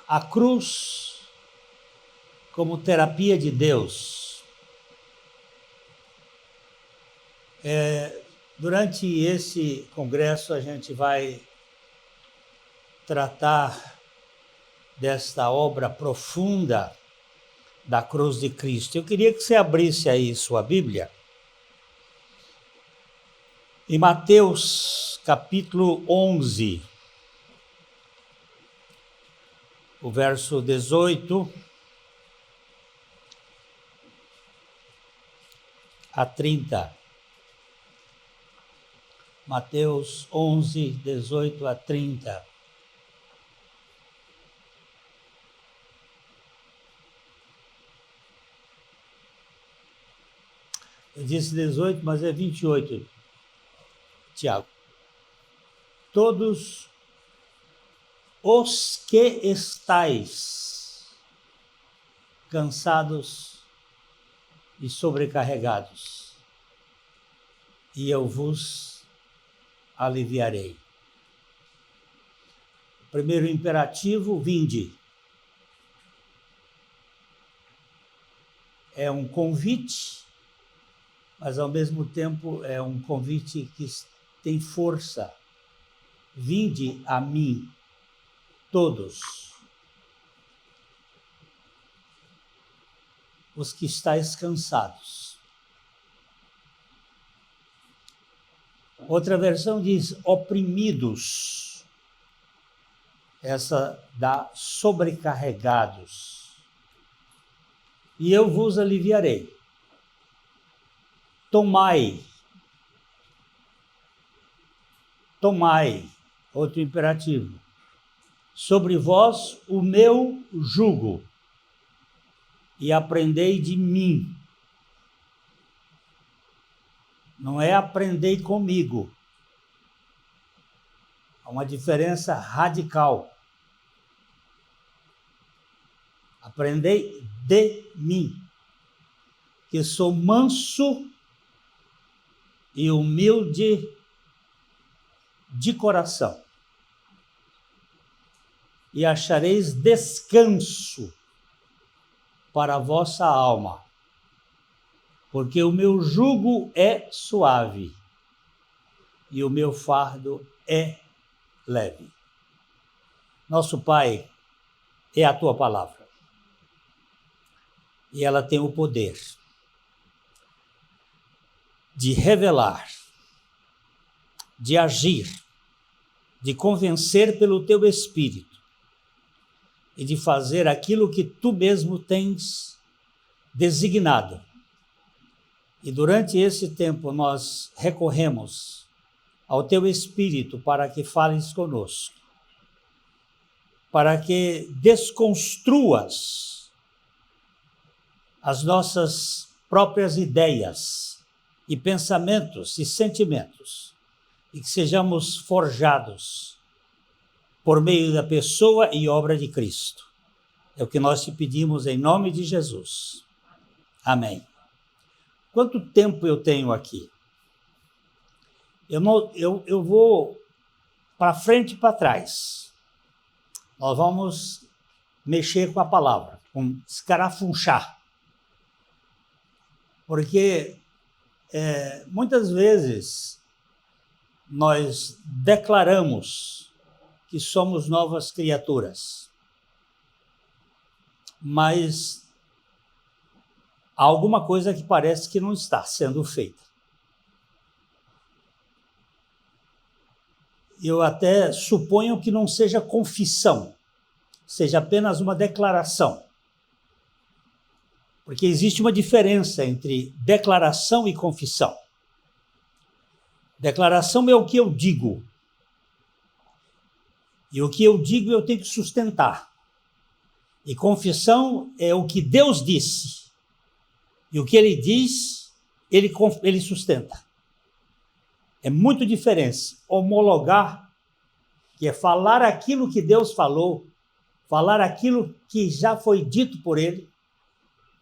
A cruz como terapia de Deus. Durante esse congresso a gente vai tratar desta obra profunda da cruz de Cristo. Eu queria que você abrisse aí sua Bíblia em Mateus capítulo 11, o verso 18 a 30. Mateus 11, 18 a 30. Eu disse 18, mas é 28, Tiago. Todos os que estáis cansados e sobrecarregados, e eu vos aliviarei. Primeiro imperativo, vinde. É um convite, mas ao mesmo tempo é um convite que tem força. Vinde a mim, todos os que estáis cansados. Outra versão diz oprimidos, essa dá sobrecarregados, e eu vos aliviarei. Tomai, outro imperativo, sobre vós o meu jugo, e aprendei de mim. Não é aprendei comigo. Há uma diferença radical. Aprendei de mim, que sou manso e humilde de coração, e achareis descanso para a vossa alma, porque o meu jugo é suave e o meu fardo é leve. Nosso Pai, é a tua palavra, e ela tem o poder de revelar, de agir, de convencer pelo teu Espírito e de fazer aquilo que tu mesmo tens designado. E durante esse tempo nós recorremos ao teu Espírito para que fales conosco, para que desconstruas as nossas próprias ideias e pensamentos e sentimentos, e que sejamos forjados por meio da pessoa e obra de Cristo. É o que nós te pedimos em nome de Jesus. Amém. Quanto tempo eu tenho aqui? Eu vou para frente e para trás. Nós vamos mexer com a palavra, com escarafunchar. Porque muitas vezes nós declaramos que somos novas criaturas, mas há alguma coisa que parece que não está sendo feita. Eu até suponho que não seja confissão, seja apenas uma declaração. Porque existe uma diferença entre declaração e confissão. Declaração é o que eu digo. E o que eu digo eu tenho que sustentar. E confissão é o que Deus disse. E o que ele diz, ele sustenta. É muito diferente homologar, que é falar aquilo que Deus falou, falar aquilo que já foi dito por ele,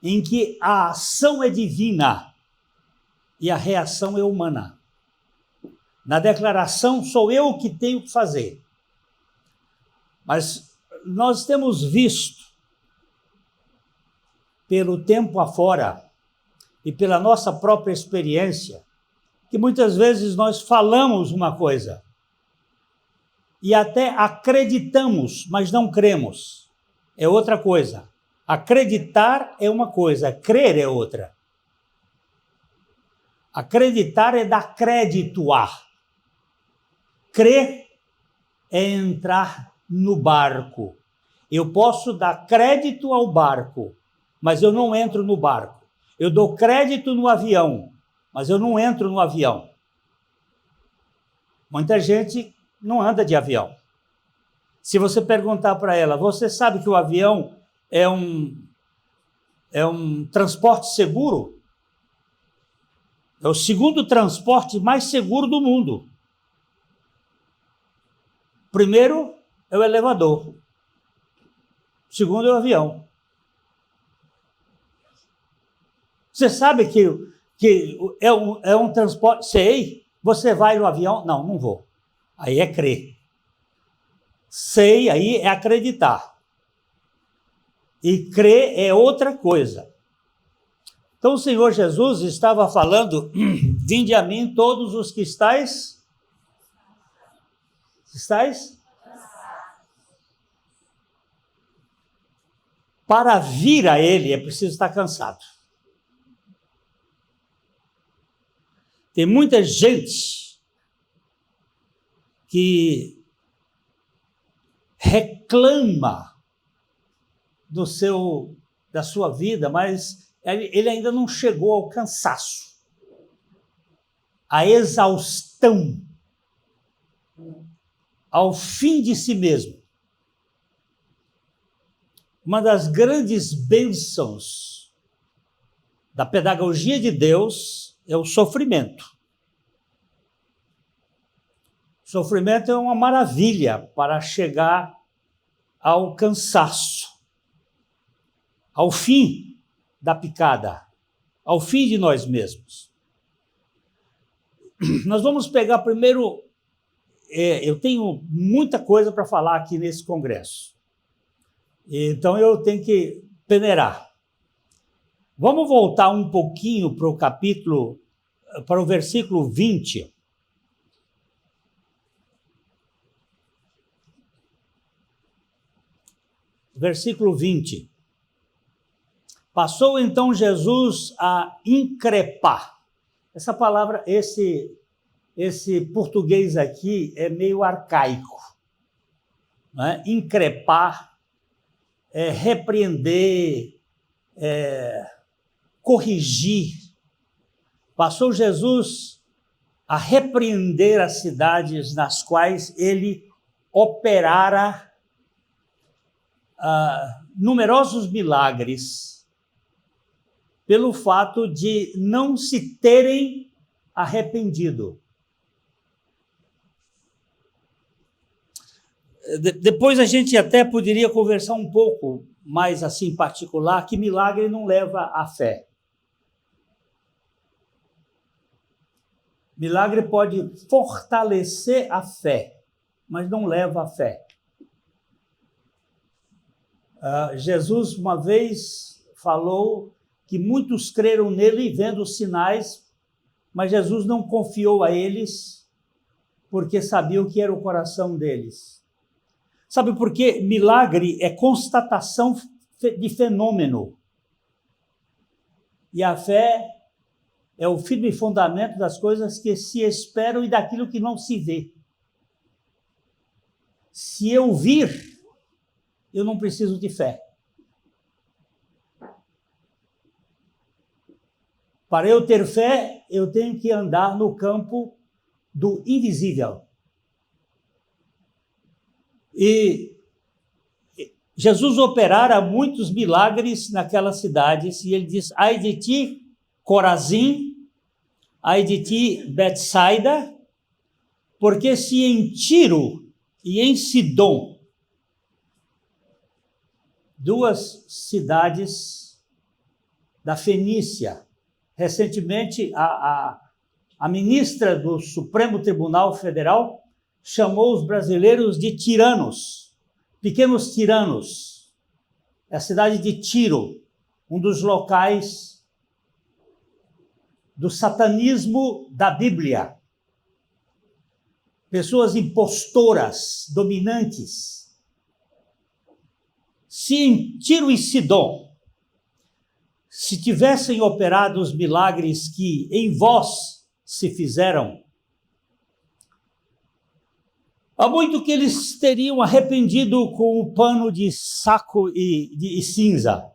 em que a ação é divina e a reação é humana. Na declaração sou eu que tenho que fazer. Mas nós temos visto, pelo tempo afora e pela nossa própria experiência, que muitas vezes nós falamos uma coisa e até acreditamos, mas não cremos. É outra coisa. Acreditar é uma coisa, crer é outra. Acreditar é dar crédito a. Crer é entrar no barco. Eu posso dar crédito ao barco, mas eu não entro no barco. Eu dou crédito no avião, mas eu não entro no avião. Muita gente não anda de avião. Se você perguntar para ela, você sabe que o avião é um transporte seguro? É o segundo transporte mais seguro do mundo. Primeiro é o elevador. Segundo é o avião. Você sabe que é um transporte... Sei. Você vai no avião? Não, não vou. Aí é crer. Sei, aí é acreditar. E crer é outra coisa. Então o Senhor Jesus estava falando, vinde a mim todos os que estáis... Para vir a Ele é preciso estar cansado. Tem muita gente que reclama da sua vida, mas ele ainda não chegou ao cansaço, à exaustão, ao fim de si mesmo. Uma das grandes bênçãos da pedagogia de Deus é o sofrimento. O sofrimento é uma maravilha para chegar ao cansaço, ao fim da picada, ao fim de nós mesmos. Nós vamos pegar primeiro... eu tenho muita coisa para falar aqui nesse congresso. Então eu tenho que peneirar. Vamos voltar um pouquinho para o versículo 20. Versículo 20. Passou então Jesus a increpar. Essa palavra, esse português aqui é meio arcaico. Né? Increpar é repreender, corrigir. Passou Jesus a repreender as cidades nas quais ele operara numerosos milagres, pelo fato de não se terem arrependido. Depois a gente até poderia conversar um pouco mais assim particular, que milagre não leva à fé. Milagre pode fortalecer a fé, mas não leva à fé. Jesus uma vez falou que muitos creram nele vendo os sinais, mas Jesus não confiou a eles, porque sabia o que era o coração deles. Sabe por quê? Milagre é constatação de fenômeno. E a fé é o firme fundamento das coisas que se esperam e daquilo que não se vê. Se eu vir, eu não preciso de fé. Para eu ter fé, eu tenho que andar no campo do invisível. E Jesus operara muitos milagres naquelas cidades, e ele diz, ai de ti, Corazim, ai de ti, Betsaida, porque se em Tiro e em Sidom, duas cidades da Fenícia, recentemente a ministra do Supremo Tribunal Federal chamou os brasileiros de tiranos, pequenos tiranos. É a cidade de Tiro, um dos locais do satanismo da Bíblia. Pessoas impostoras, dominantes. Se em Tiro e Sidom se tivessem operado os milagres que em vós se fizeram, há muito que eles teriam arrependido com o pano de saco e cinza.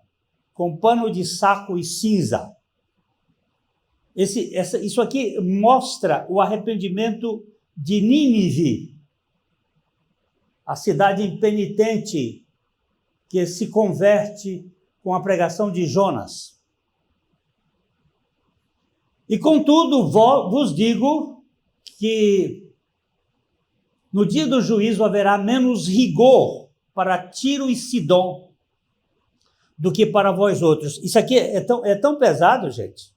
Com pano de saco e cinza. Isso aqui mostra o arrependimento de Nínive, a cidade impenitente que se converte com a pregação de Jonas. E contudo, vos digo que no dia do juízo haverá menos rigor para Tiro e Sidom do que para vós outros. Isso aqui é tão pesado, gente.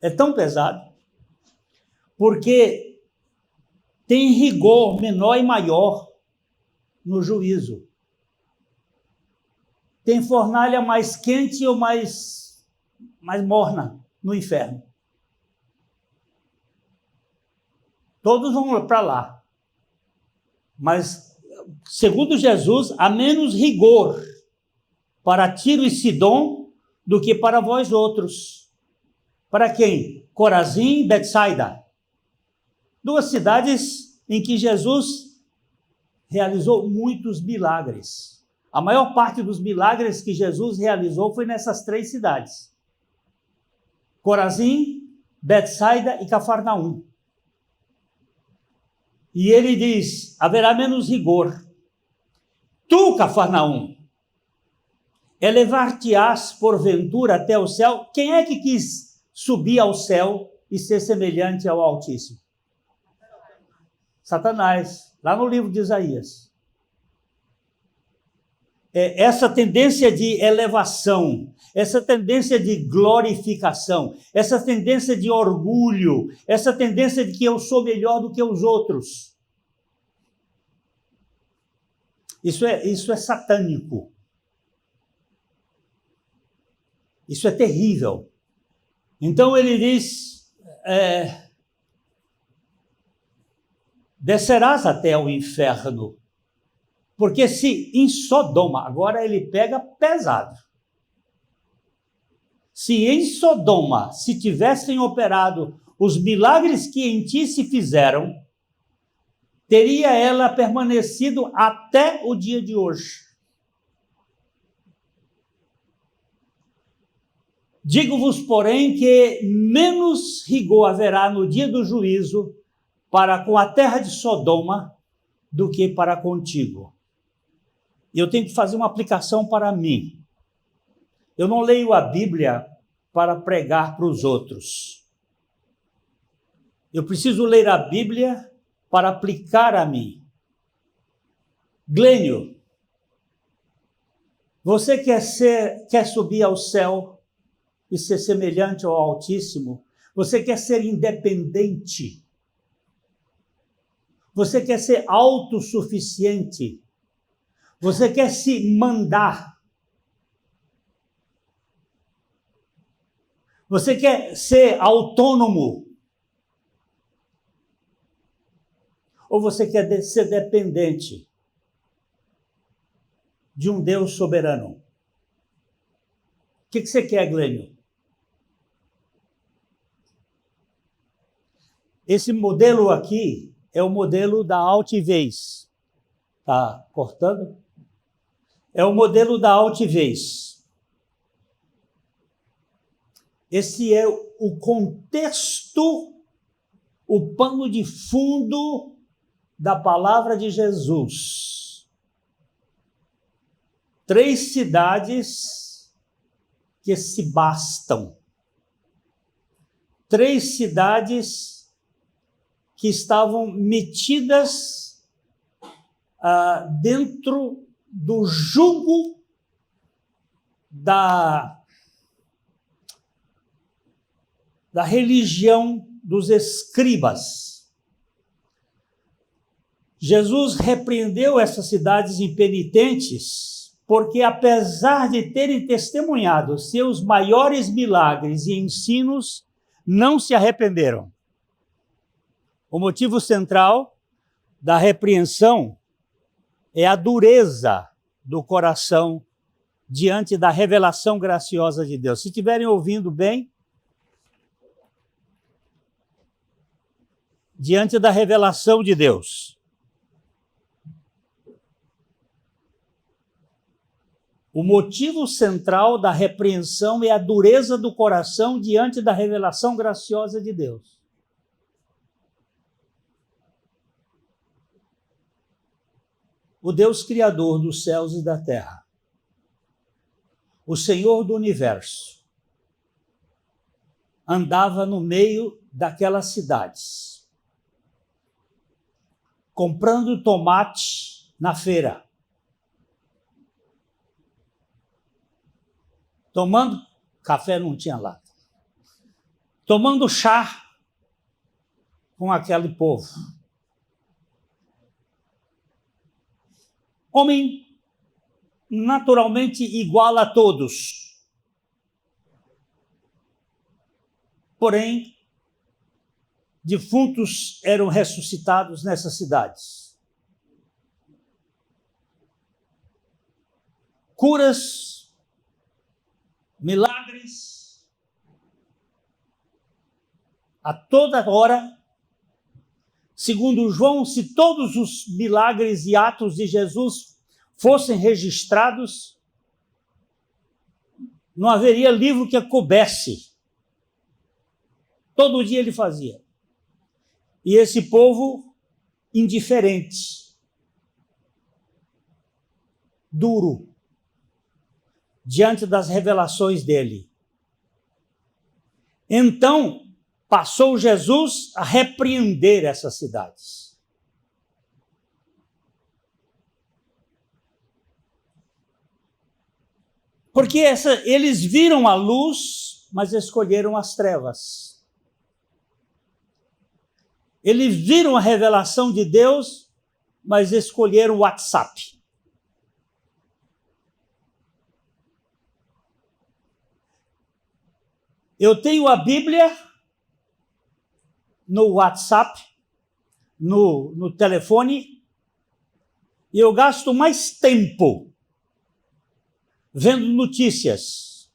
É tão pesado, porque tem rigor menor e maior no juízo. Tem fornalha mais quente ou mais morna no inferno. Todos vão para lá. Mas, segundo Jesus, há menos rigor para Tiro e Sidom do que para vós outros. Para quem? Corazim e Betsaida. Duas cidades em que Jesus realizou muitos milagres. A maior parte dos milagres que Jesus realizou foi nessas três cidades. Corazim, Betsaida e Cafarnaum. E ele diz, haverá menos rigor. Tu, Cafarnaum, elevar-te-ás porventura até o céu? Quem é que quis subir ao céu e ser semelhante ao Altíssimo? Satanás, lá no livro de Isaías. Essa tendência de elevação, essa tendência de glorificação, essa tendência de orgulho, essa tendência de que eu sou melhor do que os outros. Isso é satânico. Isso é terrível. Então ele diz, descerás até o inferno. Porque se em Sodoma, agora ele pega pesado. Se em Sodoma se tivessem operado os milagres que em ti se fizeram, teria ela permanecido até o dia de hoje. Digo-vos, porém, que menos rigor haverá no dia do juízo para com a terra de Sodoma do que para contigo. E eu tenho que fazer uma aplicação para mim. Eu não leio a Bíblia para pregar para os outros. Eu preciso ler a Bíblia para aplicar a mim. Glênio, você quer subir ao céu e ser semelhante ao Altíssimo? Você quer ser independente? Você quer ser autossuficiente? Você quer se mandar? Você quer ser autônomo? Ou você quer ser dependente de um Deus soberano? O que você quer, Glênio? Esse modelo aqui é o modelo da altivez. Tá cortando? É o modelo da altivez. Esse é o contexto, o pano de fundo da palavra de Jesus. 3 cidades que se bastam. 3 cidades que estavam metidas dentro do jugo da religião dos escribas. Jesus repreendeu essas cidades impenitentes, porque apesar de terem testemunhado seus maiores milagres e ensinos, não se arrependeram. O motivo central da repreensão é a dureza do coração diante da revelação graciosa de Deus. Se estiverem ouvindo bem, diante da revelação de Deus. O motivo central da repreensão é a dureza do coração diante da revelação graciosa de Deus. O Deus Criador dos céus e da terra, o Senhor do universo, andava no meio daquelas cidades, comprando tomate na feira, tomando café, não tinha lá, tomando chá com aquele povo. Homem naturalmente igual a todos. Porém, defuntos eram ressuscitados nessas cidades. Curas, milagres, a toda hora. Segundo João, se todos os milagres e atos de Jesus fossem registrados, não haveria livro que coubesse. Todo dia ele fazia. E esse povo indiferente, duro, diante das revelações dele. Então, passou Jesus a repreender essas cidades. Porque eles viram a luz, mas escolheram as trevas. Eles viram a revelação de Deus, mas escolheram o WhatsApp. Eu tenho a Bíblia no WhatsApp, no telefone, e eu gasto mais tempo vendo notícias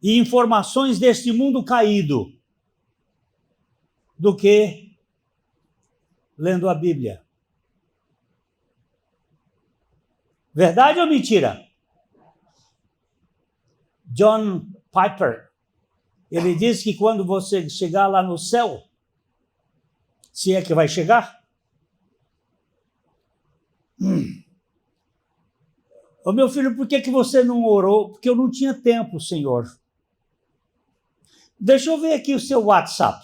e informações deste mundo caído do que lendo a Bíblia. Verdade ou mentira? John Piper, ele diz que quando você chegar lá no céu, se é que vai chegar, Ô meu filho, por que você não orou? Porque eu não tinha tempo, Senhor. Deixa eu ver aqui o seu WhatsApp.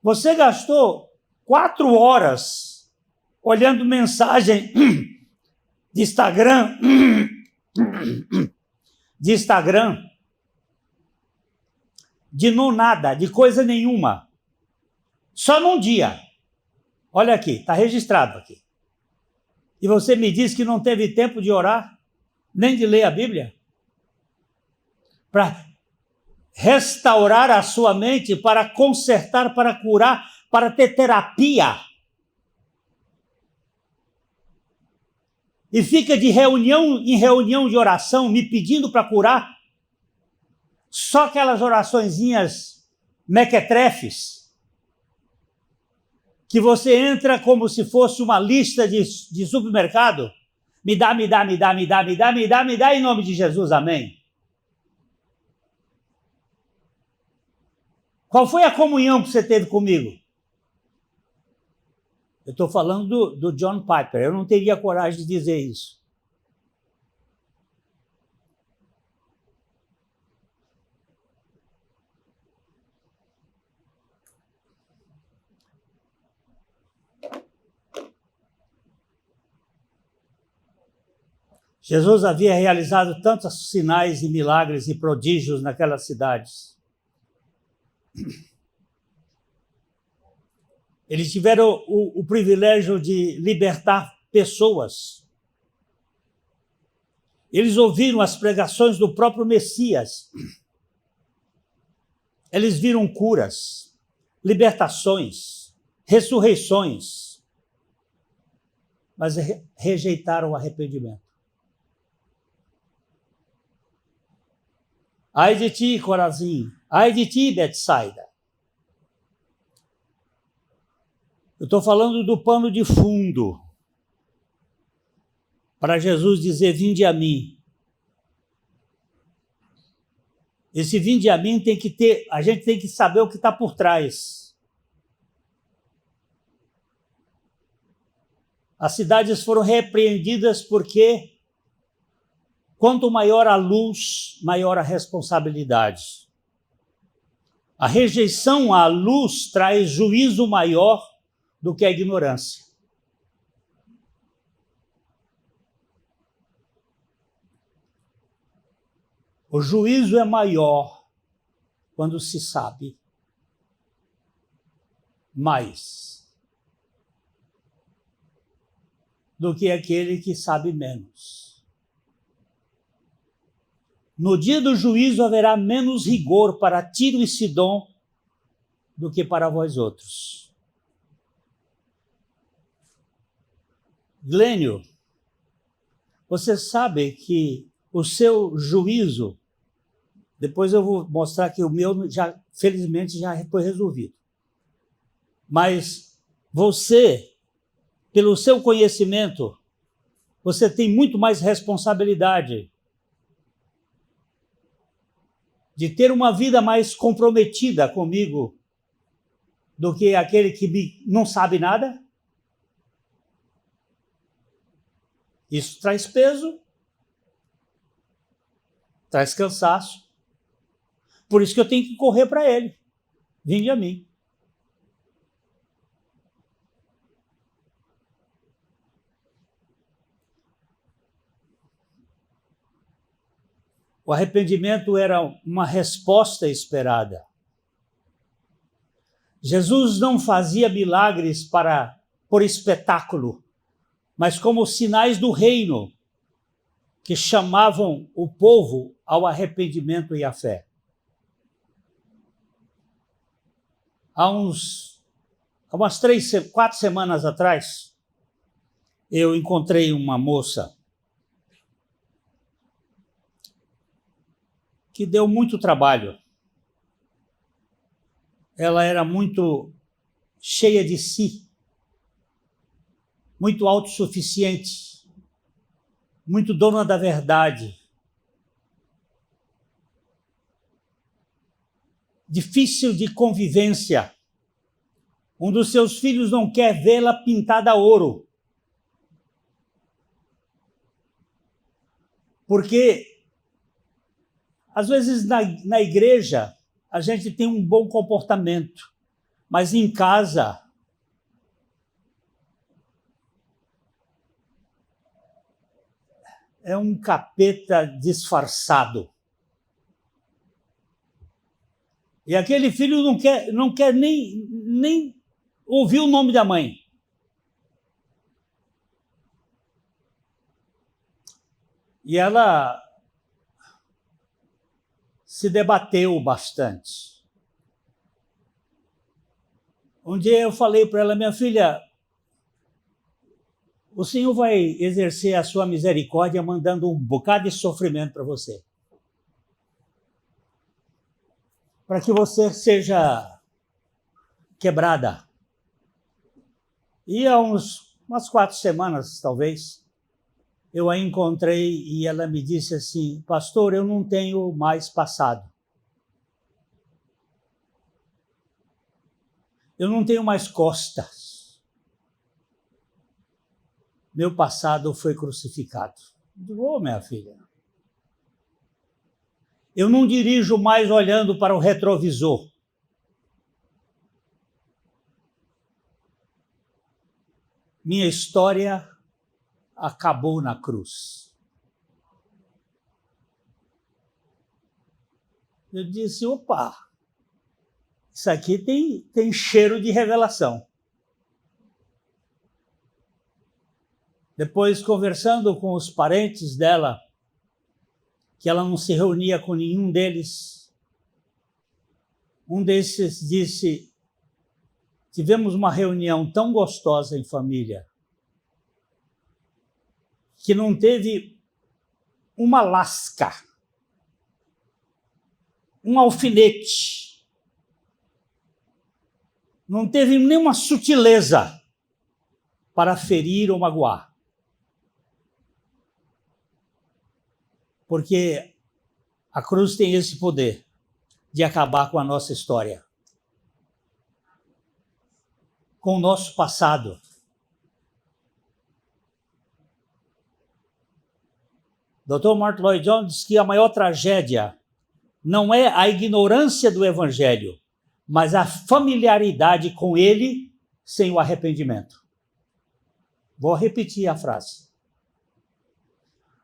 Você gastou 4 horas olhando mensagem de Instagram, de não nada, de coisa nenhuma. Só num dia. Olha aqui, está registrado aqui. E você me diz que não teve tempo de orar, nem de ler a Bíblia? Para restaurar a sua mente, para consertar, para curar, para ter terapia. E fica de reunião em reunião de oração, me pedindo para curar. Só aquelas oraçõezinhas mequetrefes, que você entra como se fosse uma lista de supermercado. Me dá, me dá, me dá, me dá, me dá, me dá, me dá, em nome de Jesus, amém. Qual foi a comunhão que você teve comigo? Eu estou falando do John Piper, eu não teria coragem de dizer isso. Jesus havia realizado tantos sinais e milagres e prodígios naquelas cidades. Eles tiveram o privilégio de libertar pessoas. Eles ouviram as pregações do próprio Messias. Eles viram curas, libertações, ressurreições, mas rejeitaram o arrependimento. Ai de ti, Corazim, ai de ti, Betsaida. Eu estou falando do pano de fundo para Jesus dizer: vinde a mim. Esse vinde a mim tem que ter, a gente tem que saber o que está por trás. As cidades foram repreendidas porque quanto maior a luz, maior a responsabilidade. A rejeição à luz traz juízo maior do que a ignorância. O juízo é maior quando se sabe mais do que aquele que sabe menos. No dia do juízo haverá menos rigor para Tiro e Sidom do que para vós outros. Glênio, você sabe que o seu juízo, depois eu vou mostrar que o meu, já, felizmente, já foi resolvido. Mas você, pelo seu conhecimento, você tem muito mais responsabilidade de ter uma vida mais comprometida comigo do que aquele que não sabe nada. Isso traz peso, traz cansaço. Por isso que eu tenho que correr para ele. Vinde a mim. O arrependimento era uma resposta esperada. Jesus não fazia milagres por espetáculo, mas como sinais do reino, que chamavam o povo ao arrependimento e à fé. Há umas 4 semanas atrás, eu encontrei uma moça que deu muito trabalho. Ela era muito cheia de si, muito autossuficiente, muito dona da verdade. Difícil de convivência. Um dos seus filhos não quer vê-la pintada a ouro. Porque, às vezes, na igreja, a gente tem um bom comportamento, mas em casa, é um capeta disfarçado. E aquele filho não quer nem ouvir o nome da mãe. E ela se debateu bastante. Um dia eu falei para ela: minha filha, o Senhor vai exercer a sua misericórdia mandando um bocado de sofrimento para você. Para que você seja quebrada. E há umas 4 semanas, talvez, eu a encontrei e ela me disse assim: pastor, eu não tenho mais passado. Eu não tenho mais costas. Meu passado foi crucificado. Eu digo: ô, minha filha, eu não dirijo mais olhando para o retrovisor. Minha história acabou na cruz. Eu disse: opa, isso aqui tem cheiro de revelação. Depois, conversando com os parentes dela, que ela não se reunia com nenhum deles, um desses disse: tivemos uma reunião tão gostosa em família, que não teve uma lasca, um alfinete, não teve nenhuma sutileza para ferir ou magoar. Porque a cruz tem esse poder de acabar com a nossa história, com o nosso passado. Dr. Martyn Lloyd-Jones diz que a maior tragédia não é a ignorância do Evangelho, mas a familiaridade com ele sem o arrependimento. Vou repetir a frase.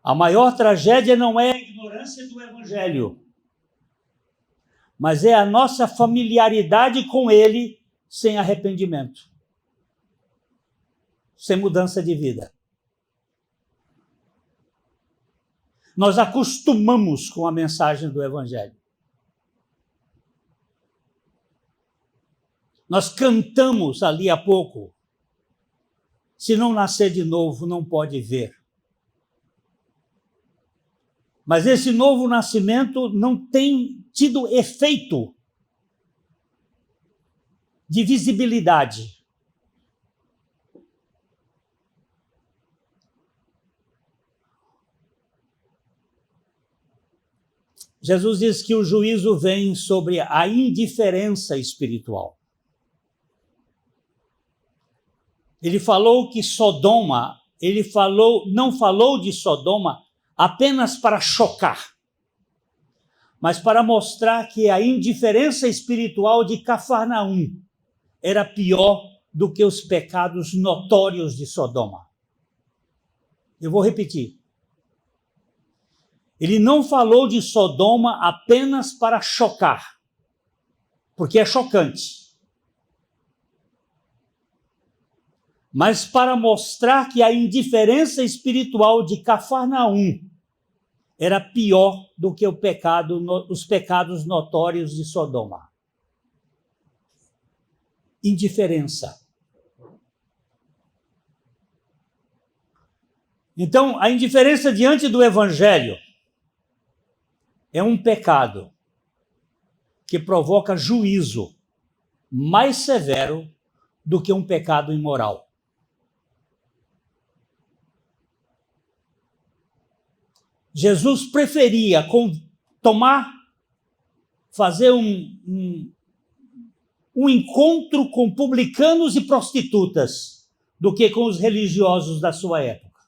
A maior tragédia não é a ignorância do Evangelho, mas é a nossa familiaridade com ele sem arrependimento, sem mudança de vida. Nós acostumamos com a mensagem do Evangelho. Nós cantamos ali há pouco: se não nascer de novo, não pode ver. Mas esse novo nascimento não tem tido efeito de visibilidade. Jesus diz que o juízo vem sobre a indiferença espiritual. Ele falou que Sodoma, não falou de Sodoma apenas para chocar, mas para mostrar que a indiferença espiritual de Cafarnaum era pior do que os pecados notórios de Sodoma. Eu vou repetir. Ele não falou de Sodoma apenas para chocar, porque é chocante, mas para mostrar que a indiferença espiritual de Cafarnaum era pior do que os pecados notórios de Sodoma. Indiferença. Então, a indiferença diante do Evangelho é um pecado que provoca juízo mais severo do que um pecado imoral. Jesus preferia fazer um encontro com publicanos e prostitutas do que com os religiosos da sua época.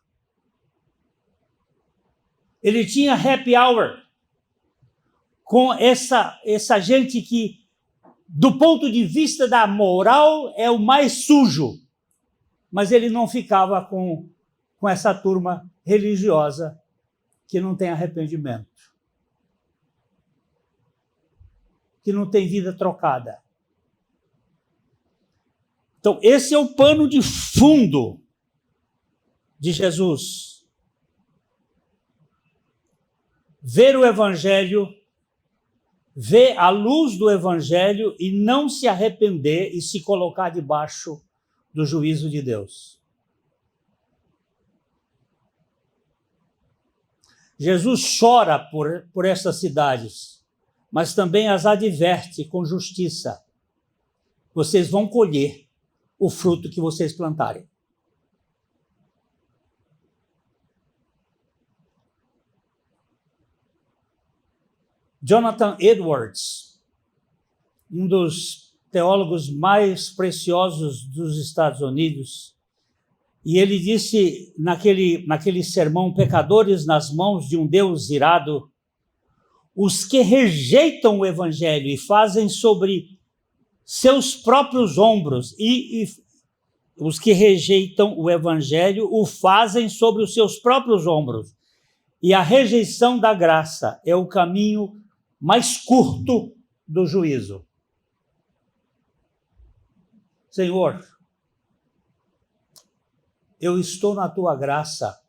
Ele tinha happy hour com essa gente que, do ponto de vista da moral, é o mais sujo, mas ele não ficava com essa turma religiosa que não tem arrependimento, que não tem vida trocada. Então, esse é o pano de fundo de Jesus. Ver o Evangelho, ver a luz do Evangelho e não se arrepender e se colocar debaixo do juízo de Deus. Jesus chora por essas cidades, mas também as adverte com justiça. Vocês vão colher o fruto que vocês plantarem. Jonathan Edwards, um dos teólogos mais preciosos dos Estados Unidos, e ele disse naquele sermão: pecadores nas mãos de um Deus irado, os que rejeitam o Evangelho e fazem sobre seus próprios ombros, e os que rejeitam o Evangelho o fazem sobre os seus próprios ombros. E a rejeição da graça é o caminho mais curto do juízo. Senhor, eu estou na tua graça,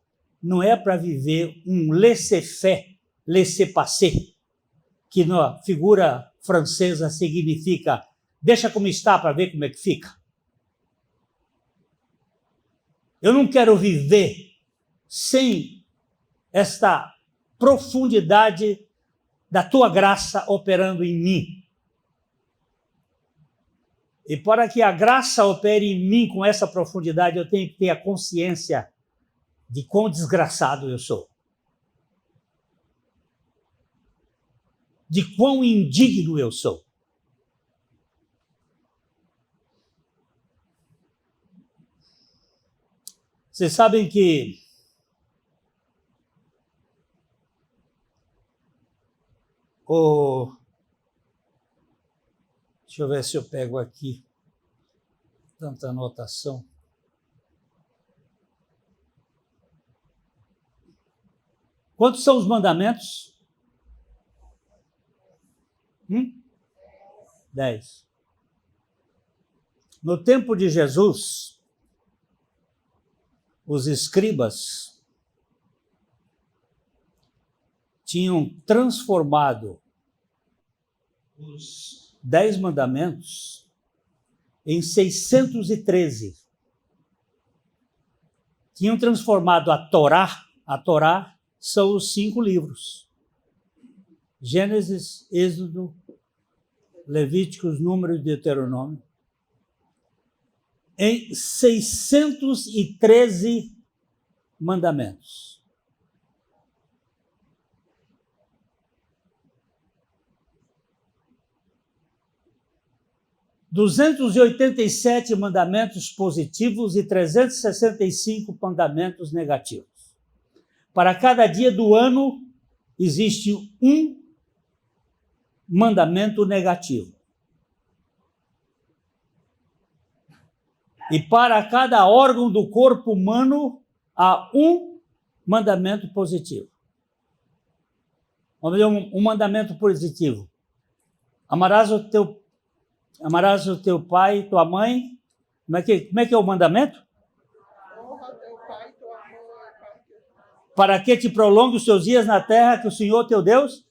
não é para viver um laissez-faire, laissez-passer, que na figura francesa significa deixa como está para ver como é que fica. Eu não quero viver sem esta profundidade da tua graça operando em mim. E para que a graça opere em mim com essa profundidade, eu tenho que ter a consciência de quão desgraçado eu sou. De quão indigno eu sou. Vocês sabem que deixa eu ver se eu pego aqui tanta anotação. Quantos são os mandamentos? 10. No tempo de Jesus, os escribas tinham transformado os 10 mandamentos em 613. Tinham transformado a Torá são os 5 livros. Gênesis, Êxodo, Levíticos, Números e Deuteronômio. Em 613 mandamentos. – 287 mandamentos positivos e 365 mandamentos negativos. Para cada dia do ano, existe um mandamento negativo. E para cada órgão do corpo humano, há um mandamento positivo. Vamos ver um mandamento positivo. Amarás o teu pai e tua mãe. Como é que é o mandamento? Honra teu pai e tua mãe. Para que te prolongue os teus dias na terra que o Senhor teu Deus...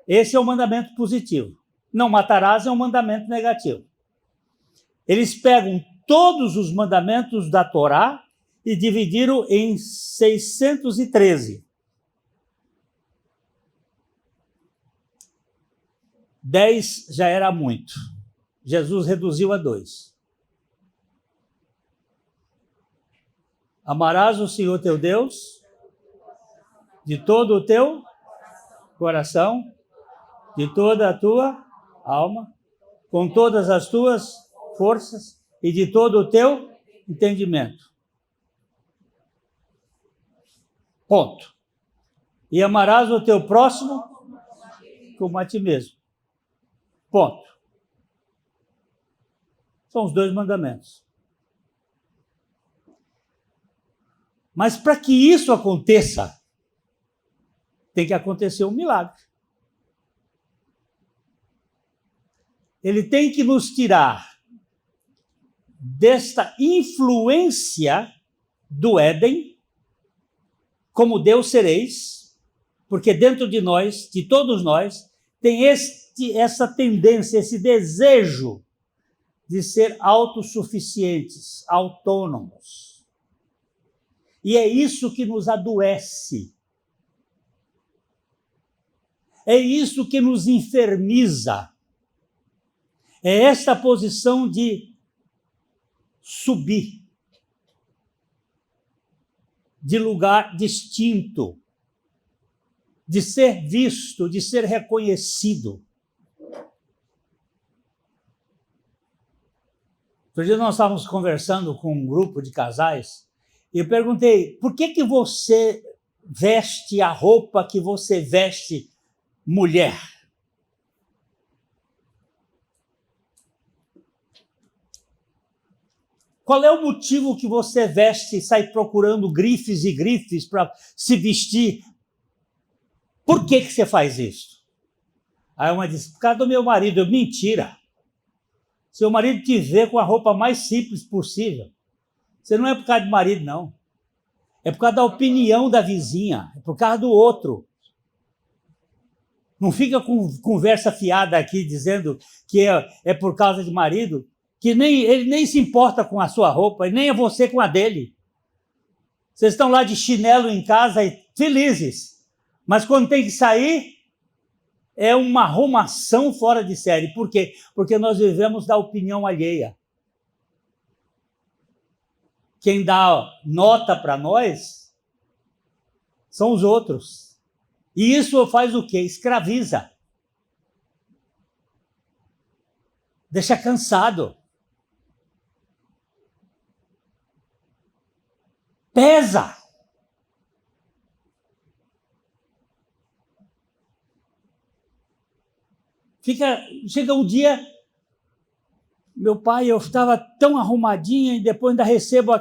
Esse é o mandamento positivo. Não matarás é um mandamento negativo. Eles pegam todos os mandamentos da Torá e dividiram em 613. 10 já era muito. Jesus reduziu a 2. Amarás o Senhor teu Deus de todo o teu coração, de toda a tua alma, com todas as tuas forças e de todo o teu entendimento. Ponto. E amarás o teu próximo como a ti mesmo. Ponto. São os 2 mandamentos. Mas para que isso aconteça, tem que acontecer um milagre. Ele tem que nos tirar desta influência do Éden, como Deus sereis, porque dentro de nós, de todos nós, tem essa tendência, esse desejo de ser autossuficientes, autônomos. E é isso que nos adoece. É isso que nos enfermiza. É esta posição de subir de lugar distinto, de ser visto, de ser reconhecido. Outro dia nós estávamos conversando com um grupo de casais e eu perguntei, por que você veste a roupa que você veste mulher? Qual é o motivo que você veste e sai procurando grifes e grifes para se vestir? Por que você faz isso? Aí uma disse, por causa do meu marido. Mentira. Seu marido te vê com a roupa mais simples possível. Você não é por causa de marido, não. É por causa da opinião da vizinha, é por causa do outro. Não fica com conversa fiada aqui dizendo que é por causa de marido, que ele nem se importa com a sua roupa, e nem é você com a dele. Vocês estão lá de chinelo em casa e felizes, mas quando tem que sair, é uma arrumação fora de série. Por quê? Porque nós vivemos da opinião alheia. Quem dá nota para nós são os outros. E isso faz o quê? Escraviza. Deixa cansado. Pesa. Chega um dia, meu pai, eu estava tão arrumadinha e depois ainda recebo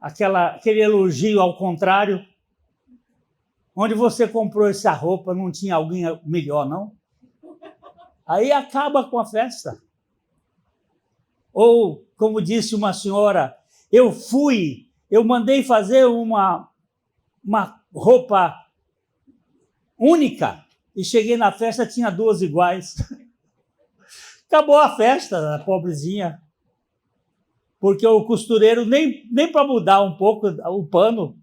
aquele elogio ao contrário. Onde você comprou essa roupa, não tinha alguém melhor, não? Aí acaba com a festa. Ou, como disse uma senhora, eu mandei fazer uma roupa única e cheguei na festa, tinha 2 iguais. Acabou a festa da pobrezinha. Porque o costureiro, nem para mudar um pouco o pano.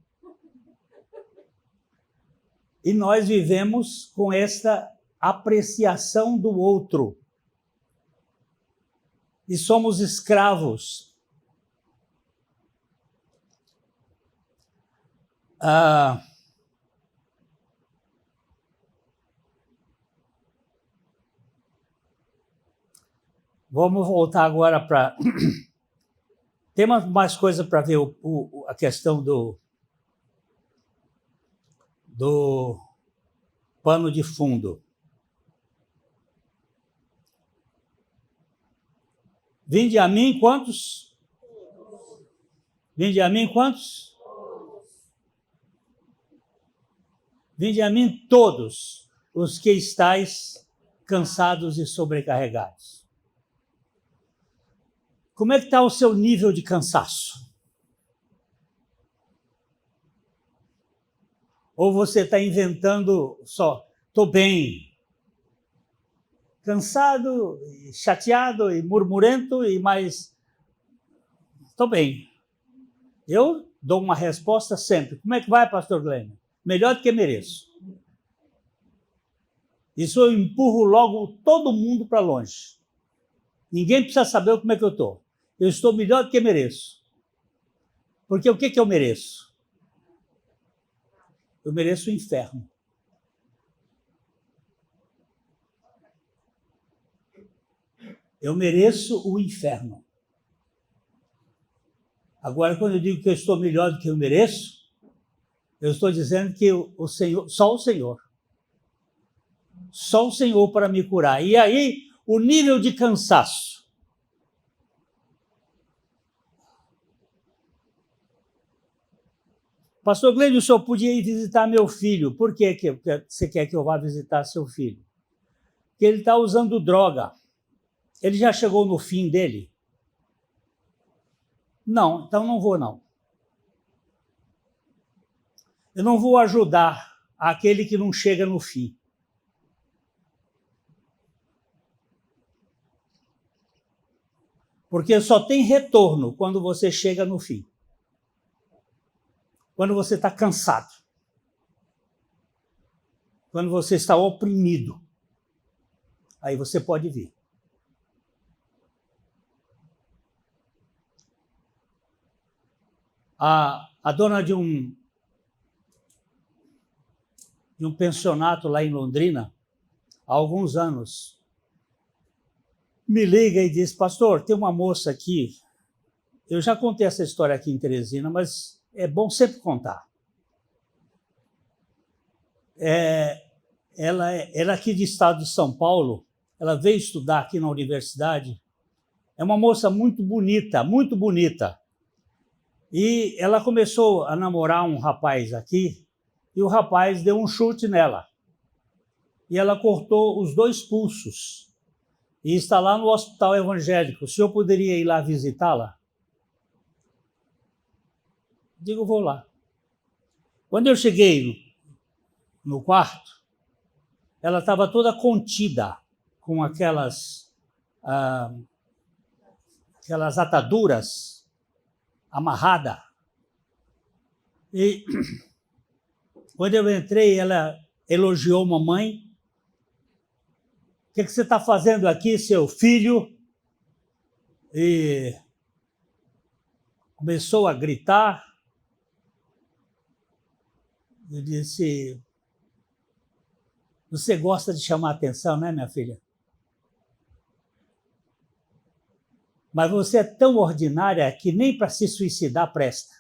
E nós vivemos com esta apreciação do outro. E somos escravos. Vamos voltar agora para... Tem mais coisa para ver a questão do pano de fundo. Vinde a mim, quantos? Vinde a mim, quantos? Vinde a mim todos os que estáis cansados e sobrecarregados. Como é que está o seu nível de cansaço? Ou você está inventando só, estou bem, cansado, chateado e murmurento, mas estou bem. Eu dou uma resposta sempre. Como é que vai, pastor Glenn? Melhor do que mereço. Isso eu empurro logo todo mundo para longe. Ninguém precisa saber como é que eu estou. Eu estou melhor do que mereço. Porque o que eu mereço? Eu mereço o inferno. Eu mereço o inferno. Agora, quando eu digo que eu estou melhor do que eu mereço, eu estou dizendo que o Senhor, só o Senhor para me curar. E aí, o nível de cansaço. Pastor Gleide, o senhor podia ir visitar meu filho. Por que você quer que eu vá visitar seu filho? Porque ele está usando droga. Ele já chegou no fim dele? Não, então não vou, não. Eu não vou ajudar aquele que não chega no fim. Porque só tem retorno quando você chega no fim. Quando você está cansado. Quando você está oprimido. Aí você pode vir. A dona de um pensionato lá em Londrina, há alguns anos, me liga e diz, pastor, tem uma moça aqui, eu já contei essa história aqui em Teresina, mas é bom sempre contar. Ela é aqui do estado de São Paulo, ela veio estudar aqui na universidade, é uma moça muito bonita, muito bonita. E ela começou a namorar um rapaz aqui, e o rapaz deu um chute nela. E ela cortou os 2 pulsos. E está lá no hospital evangélico. O senhor poderia ir lá visitá-la? Digo, vou lá. Quando eu cheguei no quarto, ela estava toda contida, com aquelas ataduras amarradas. E quando eu entrei, ela elogiou a mamãe. O que você está fazendo aqui, seu filho? E começou a gritar. Eu disse, você gosta de chamar atenção, né, minha filha? Mas você é tão ordinária que nem para se suicidar presta.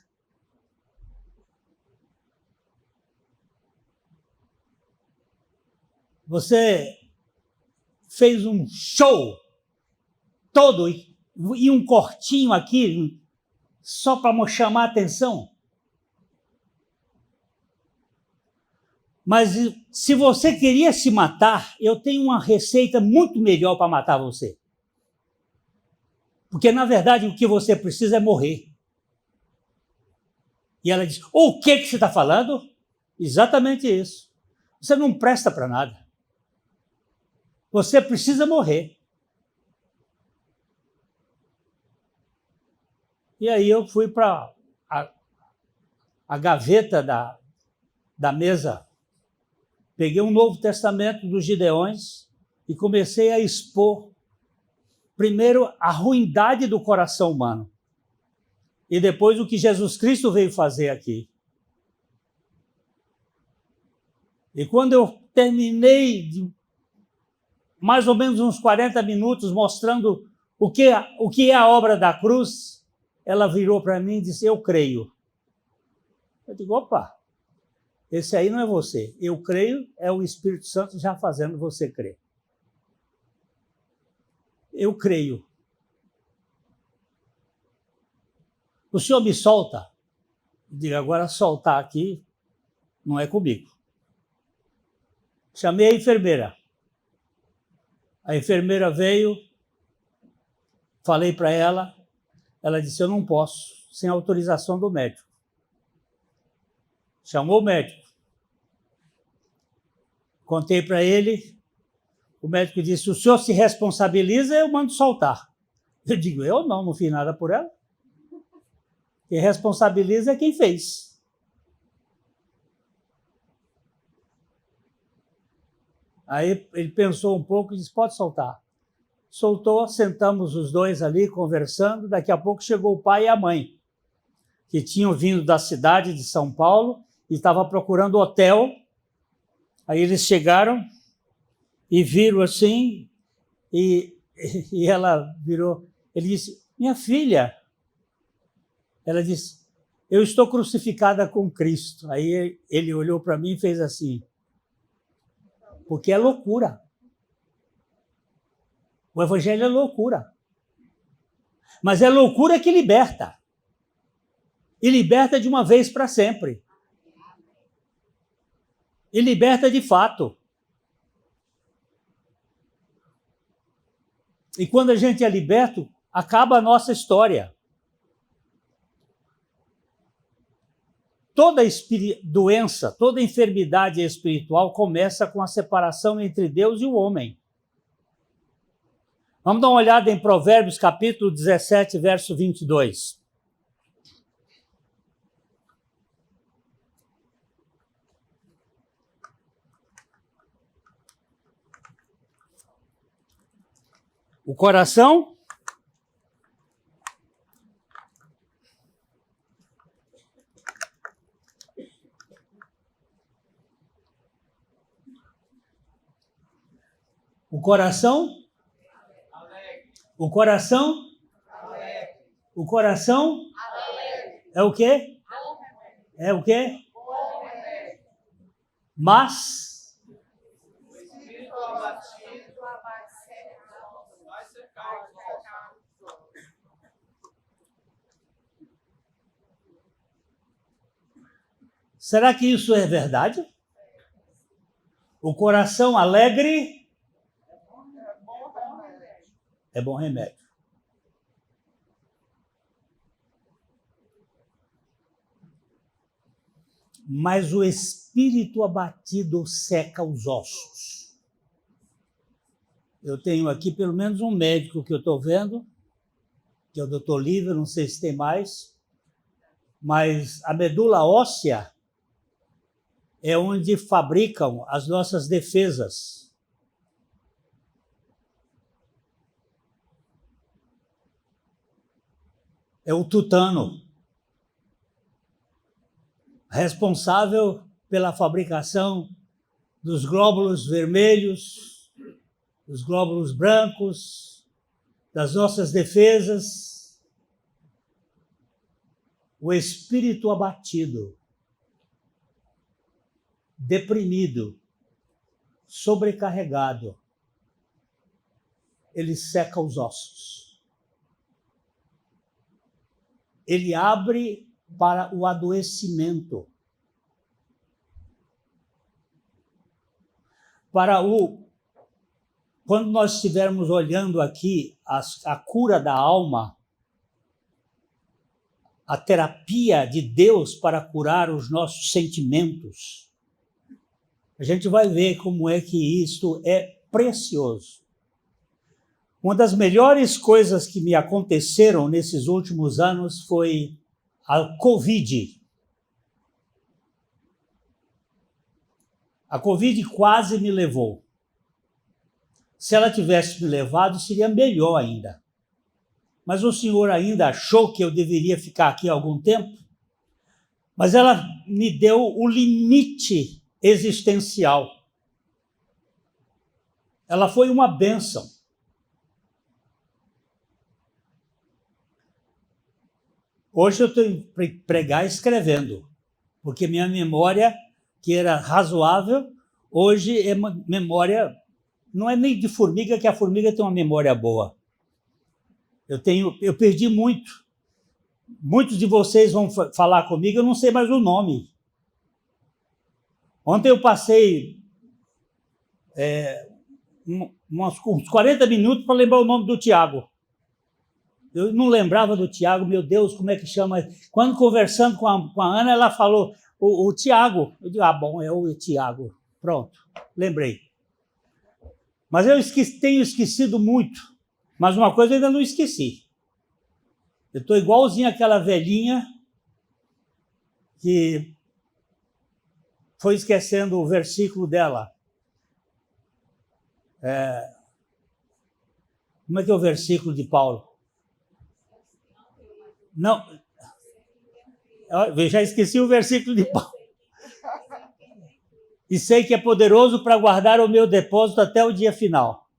Você fez um show todo e um cortinho aqui só para chamar atenção. Mas se você queria se matar, eu tenho uma receita muito melhor para matar você. Porque, na verdade, o que você precisa é morrer. E ela diz, o que você está falando? Exatamente isso. Você não presta para nada. Você precisa morrer. E aí eu fui para a gaveta da mesa, peguei um Novo Testamento dos Gideões e comecei a expor, primeiro, a ruindade do coração humano e depois o que Jesus Cristo veio fazer aqui. E quando eu terminei de mais ou menos uns 40 minutos mostrando o que é a obra da cruz, ela virou para mim e disse, eu creio. Eu digo, opa, esse aí não é você. Eu creio, é o Espírito Santo já fazendo você crer. Eu creio. O senhor me solta? Eu digo, agora soltar aqui não é comigo. Chamei a enfermeira. A enfermeira veio, falei para ela, ela disse, eu não posso, sem autorização do médico. Chamou o médico. Contei para ele, o médico disse, o senhor se responsabiliza, eu mando soltar. Eu digo, eu não fiz nada por ela. Quem responsabiliza é quem fez. Aí ele pensou um pouco e disse, pode soltar. Soltou, sentamos os dois ali conversando, daqui a pouco chegou o pai e a mãe, que tinham vindo da cidade de São Paulo e estavam procurando hotel. Aí eles chegaram e viram assim, e ela virou, ele disse, minha filha, ela disse, eu estou crucificada com Cristo. Aí ele olhou para mim e fez assim, porque é loucura. O evangelho é loucura. Mas é loucura que liberta. E liberta de uma vez para sempre. E liberta de fato. E quando a gente é liberto, acaba a nossa história. Toda doença, toda enfermidade espiritual começa com a separação entre Deus e o homem. Vamos dar uma olhada em Provérbios, capítulo 17, verso 22. O coração o coração é o quê? É o quê? Mas será que isso é verdade? O coração alegre é bom remédio. mas o espírito abatido seca os ossos. Eu tenho aqui pelo menos um médico que eu estou vendo, que é o Dr. Lívio, não sei se tem mais, mas a medula óssea é onde fabricam as nossas defesas. É o tutano, responsável pela fabricação dos glóbulos vermelhos, dos glóbulos brancos, das nossas defesas. O espírito abatido, deprimido, sobrecarregado, ele seca os ossos. Ele abre para o adoecimento. Quando nós estivermos olhando aqui a cura da alma, a terapia de Deus para curar os nossos sentimentos, a gente vai ver como é que isto é precioso. Uma das melhores coisas que me aconteceram nesses últimos anos foi a Covid. A Covid quase me levou. Se ela tivesse me levado, seria melhor ainda. Mas o senhor ainda achou que eu deveria ficar aqui algum tempo? Mas ela me deu o limite existencial. Ela foi uma bênção. Hoje eu estou em pregar escrevendo, porque minha memória, que era razoável, hoje é uma memória, não é nem de formiga, que a formiga tem uma memória boa. Eu perdi muito. Muitos de vocês vão falar comigo, eu não sei mais o nome. Ontem eu passei uns 40 minutos para lembrar o nome do Tiago. Eu não lembrava do Tiago, meu Deus, como é que chama? Quando conversando com a Ana, ela falou, o Tiago. Eu digo, bom, é o Tiago. Pronto, lembrei. Mas eu tenho esquecido muito. Mas uma coisa eu ainda não esqueci. Eu estou igualzinho àquela velhinha que foi esquecendo o versículo dela. Como é que é o versículo de Paulo? Não, eu já esqueci o versículo de Paulo. E sei que é poderoso para guardar o meu depósito até o dia final.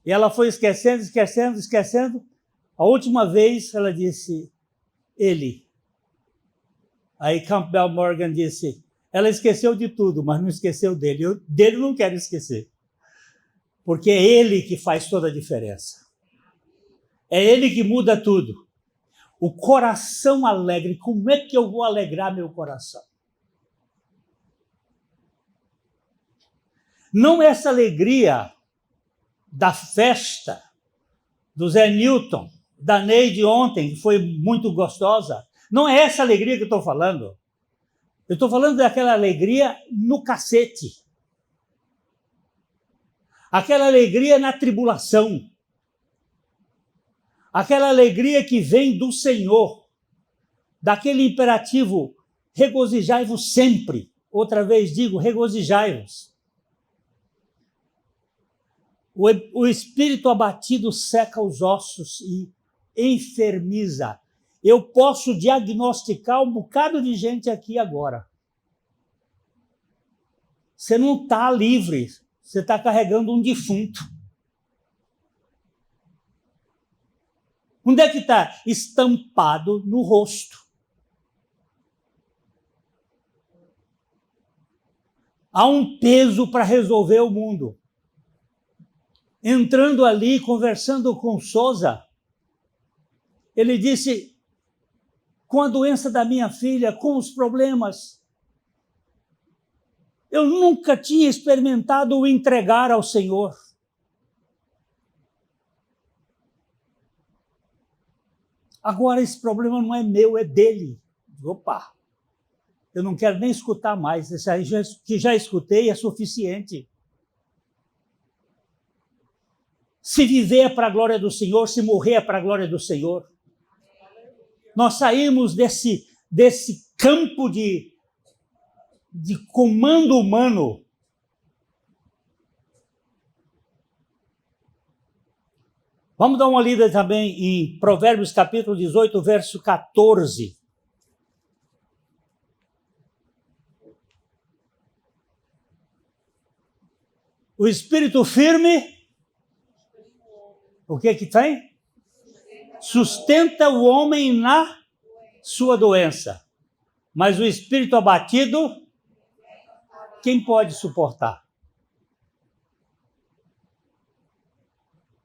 E ela foi esquecendo. A última vez ela disse, ele. Aí Campbell Morgan disse, ela esqueceu de tudo, mas não esqueceu dele. Eu dele não quero esquecer. Porque é ele que faz toda a diferença. É ele que muda tudo. O coração alegre, como é que eu vou alegrar meu coração? Não essa alegria da festa do Zé Newton, da Neide ontem, que foi muito gostosa. Não é essa alegria que eu estou falando. Eu estou falando daquela alegria no cacete. Aquela alegria na tribulação. Aquela alegria que vem do Senhor. Daquele imperativo, regozijai-vos sempre. Outra vez digo, regozijai-vos. O espírito abatido seca os ossos e enfermiza. Eu posso diagnosticar um bocado de gente aqui agora. Você não está livre, você está carregando um defunto. Onde é que está? Estampado no rosto. Há um peso para resolver o mundo. Entrando ali, conversando com Souza, ele disse, com a doença da minha filha, com os problemas, eu nunca tinha experimentado o entregar ao Senhor. Agora esse problema não é meu, é dele. Opa! Eu não quero nem escutar mais. Isso aí que já escutei é suficiente. Se viver é para a glória do Senhor, se morrer é para a glória do Senhor. Nós saímos desse campo de comando humano. Vamos dar uma lida também em Provérbios capítulo 18, verso 14. O espírito firme, o que tem? Sustenta o homem na sua doença. Mas o espírito abatido, quem pode suportar?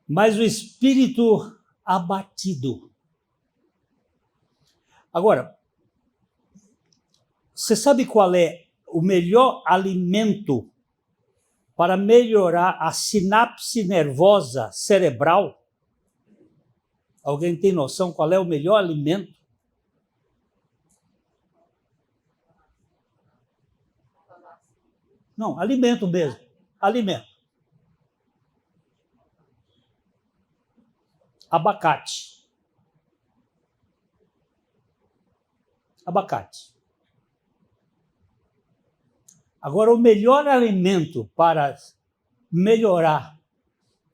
Mas o espírito abatido. Agora, você sabe qual é o melhor alimento para melhorar a sinapse nervosa cerebral? Alguém tem noção qual é o melhor alimento? Não, alimento mesmo. Alimento. Abacate. Abacate. Agora, o melhor alimento para melhorar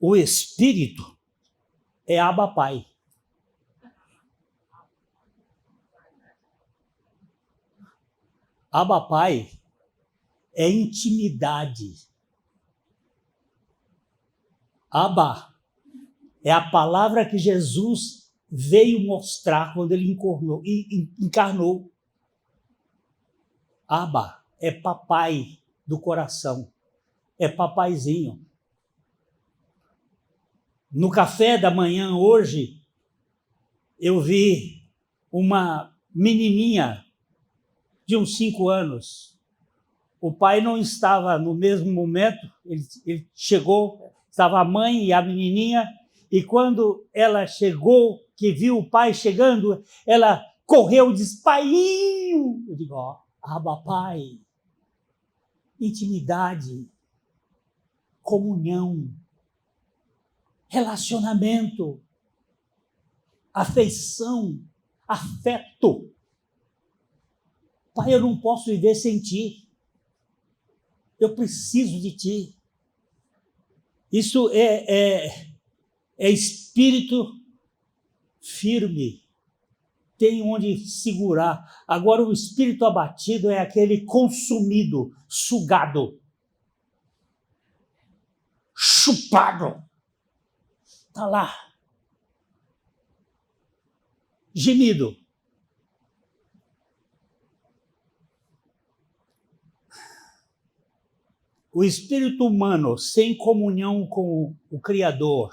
o espírito é Abba Pai. Abba Pai é intimidade. Abba é a palavra que Jesus veio mostrar quando ele encarnou. Abba é papai do coração, é papaizinho. No café da manhã hoje, eu vi uma menininha de uns 5 anos. O pai não estava no mesmo momento, ele chegou, estava a mãe e a menininha, e quando ela chegou, que viu o pai chegando, ela correu e disse, paiinho! Eu digo, ó, Abba Pai, intimidade, comunhão, relacionamento, afeição, afeto. Pai, eu não posso viver sem ti. Eu preciso de ti. Isso é espírito firme. Tem onde segurar. Agora, o espírito abatido é aquele consumido, sugado, chupado. Está lá. Gemido. O espírito humano, sem comunhão com o Criador,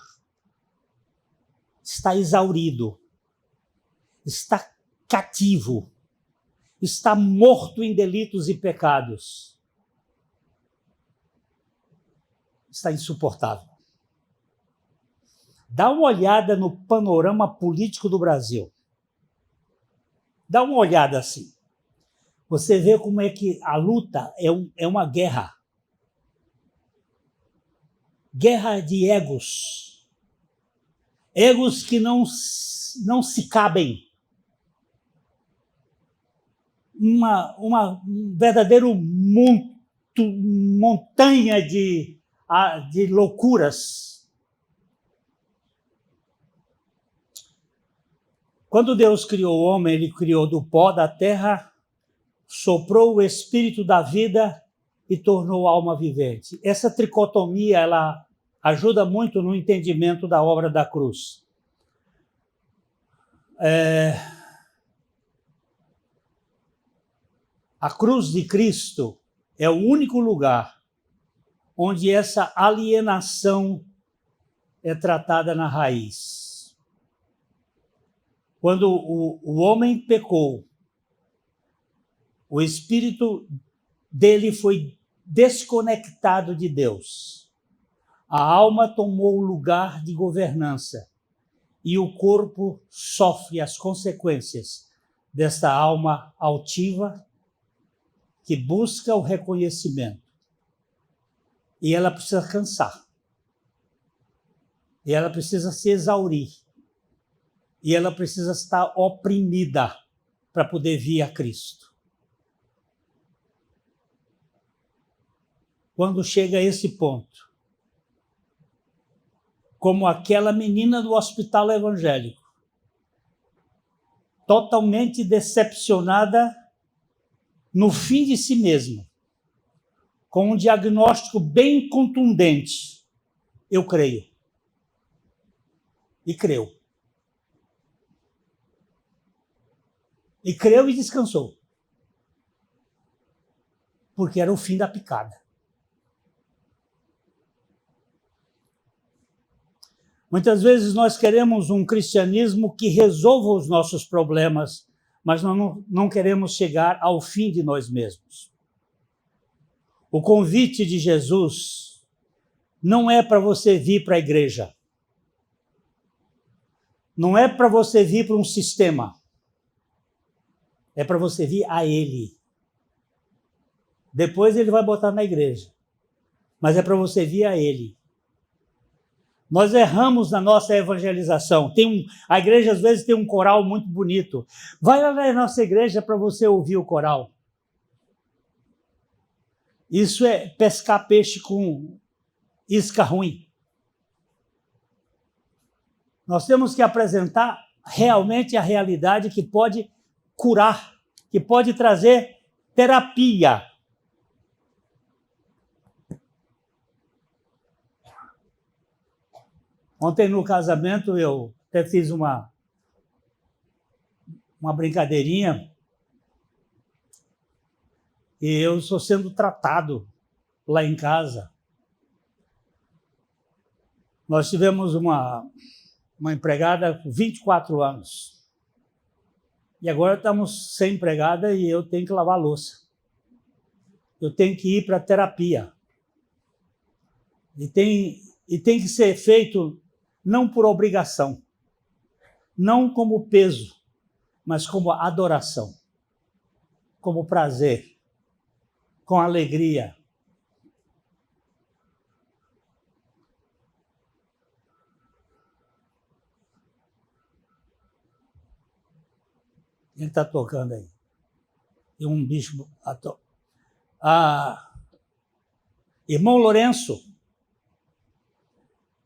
está exaurido, está cativo, está morto em delitos e pecados. Está insuportável. Dá uma olhada no panorama político do Brasil. Dá uma olhada assim. Você vê como é que a luta é uma guerra. Guerra de egos. Egos que não se cabem. Um verdadeiro montanha de loucuras. Quando Deus criou o homem, ele criou do pó da terra, soprou o espírito da vida e tornou a alma vivente. Essa tricotomia, ela ajuda muito no entendimento da obra da cruz. A cruz de Cristo é o único lugar onde essa alienação é tratada na raiz. Quando o homem pecou, o espírito dele foi desconectado de Deus. A alma tomou o lugar de governança e o corpo sofre as consequências desta alma altiva, que busca o reconhecimento. E ela precisa cansar. E ela precisa se exaurir. E ela precisa estar oprimida para poder vir a Cristo. Quando chega a esse ponto, como aquela menina do hospital evangélico, totalmente decepcionada no fim de si mesma, com um diagnóstico bem contundente, eu creio. E creu. E creu e descansou. Porque era o fim da picada. Muitas vezes nós queremos um cristianismo que resolva os nossos problemas, mas não queremos chegar ao fim de nós mesmos. O convite de Jesus não é para você vir para a igreja. Não é para você vir para um sistema. É para você vir a Ele. Depois Ele vai botar na igreja. Mas é para você vir a Ele. Nós erramos na nossa evangelização. A igreja às vezes tem um coral muito bonito. Vai lá na nossa igreja para você ouvir o coral. Isso é pescar peixe com isca ruim. Nós temos que apresentar realmente a realidade que pode curar, que pode trazer terapia. Ontem no casamento eu até fiz uma brincadeirinha e eu estou sendo tratado lá em casa. Nós tivemos uma empregada com 24 anos. E agora estamos sem empregada e eu tenho que lavar a louça. Eu tenho que ir para a terapia. E tem que ser feito não por obrigação, não como peso, mas como adoração, como prazer, com alegria. Ele está tocando aí. E um bicho... Irmão Lourenço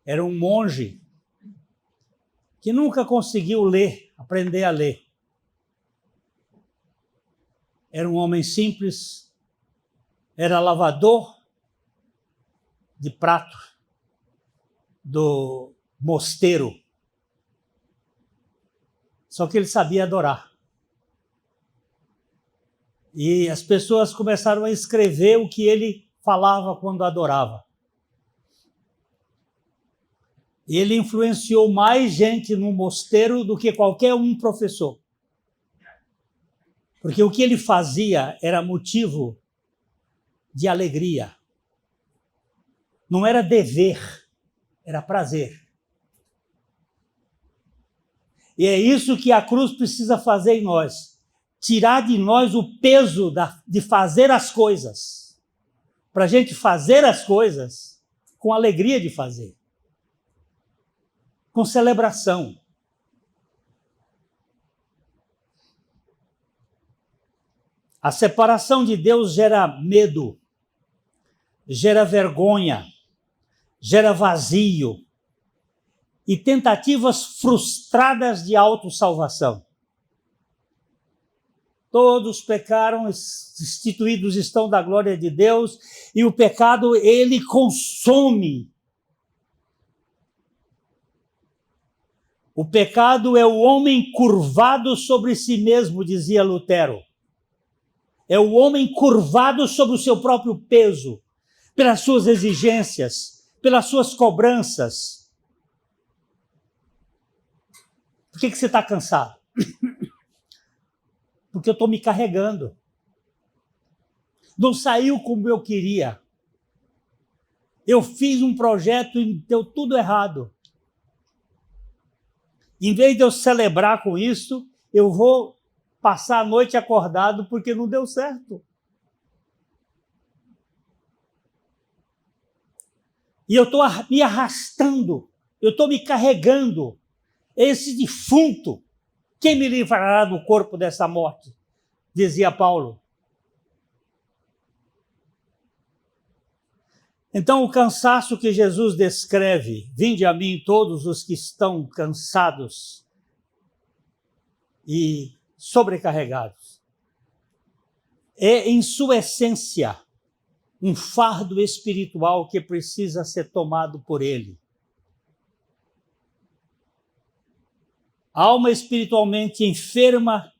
era um monge que nunca conseguiu aprender a ler. Era um homem simples, era lavador de prato do mosteiro. Só que ele sabia adorar. E as pessoas começaram a escrever o que ele falava quando adorava. E ele influenciou mais gente no mosteiro do que qualquer um professor. Porque o que ele fazia era motivo de alegria. Não era dever, era prazer. E é isso que a cruz precisa fazer em nós. Tirar de nós o peso de fazer as coisas. Para a gente fazer as coisas com alegria de fazer. Com celebração. A separação de Deus gera medo, gera vergonha, gera vazio e tentativas frustradas de autossalvação. Todos pecaram, destituídos estão da glória de Deus, e o pecado, ele consome. O pecado é o homem curvado sobre si mesmo, dizia Lutero. É o homem curvado sobre o seu próprio peso, pelas suas exigências, pelas suas cobranças. Por que você está cansado? Porque eu estou me carregando. Não saiu como eu queria. Eu fiz um projeto e deu tudo errado. Em vez de eu celebrar com isso, eu vou passar a noite acordado porque não deu certo. E eu estou me arrastando, eu estou me carregando. Esse defunto, quem me livrará do corpo dessa morte? Dizia Paulo. Então, o cansaço que Jesus descreve, vinde a mim todos os que estão cansados e sobrecarregados, é, em sua essência, um fardo espiritual que precisa ser tomado por ele. A alma espiritualmente enferma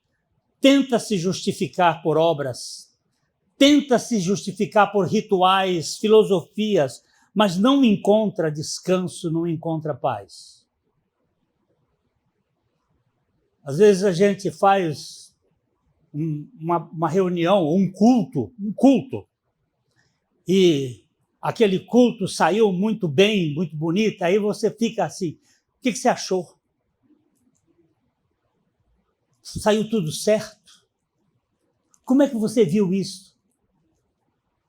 tenta se justificar por obras, tenta se justificar por rituais, filosofias, mas não encontra descanso, não encontra paz. Às vezes a gente faz uma reunião, um culto, e aquele culto saiu muito bem, muito bonito, aí você fica assim, o que você achou? Saiu tudo certo? Como é que você viu isso?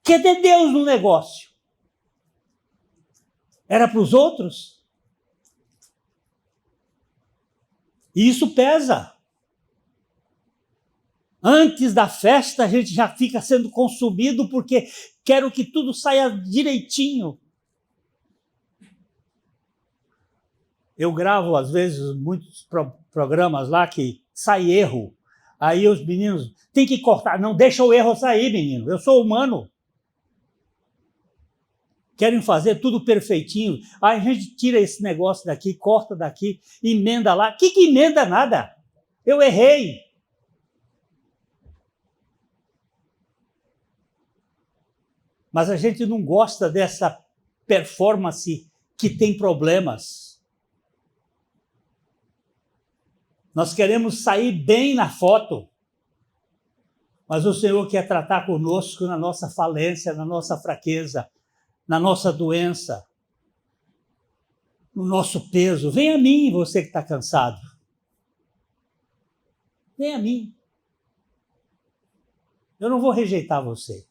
Cadê Deus no negócio? Era para os outros? E isso pesa. Antes da festa, a gente já fica sendo consumido porque quero que tudo saia direitinho. Eu gravo, às vezes, muitos programas lá que sai erro. Aí os meninos têm que cortar. Não deixa o erro sair, menino. Eu sou humano. Querem fazer tudo perfeitinho. Aí a gente tira esse negócio daqui, corta daqui, emenda lá. Que emenda nada? Eu errei. Mas a gente não gosta dessa performance que tem problemas. Nós queremos sair bem na foto, mas o Senhor quer tratar conosco na nossa falência, na nossa fraqueza, na nossa doença, no nosso peso. Vem a mim, você que está cansado. Vem a mim. Eu não vou rejeitar você.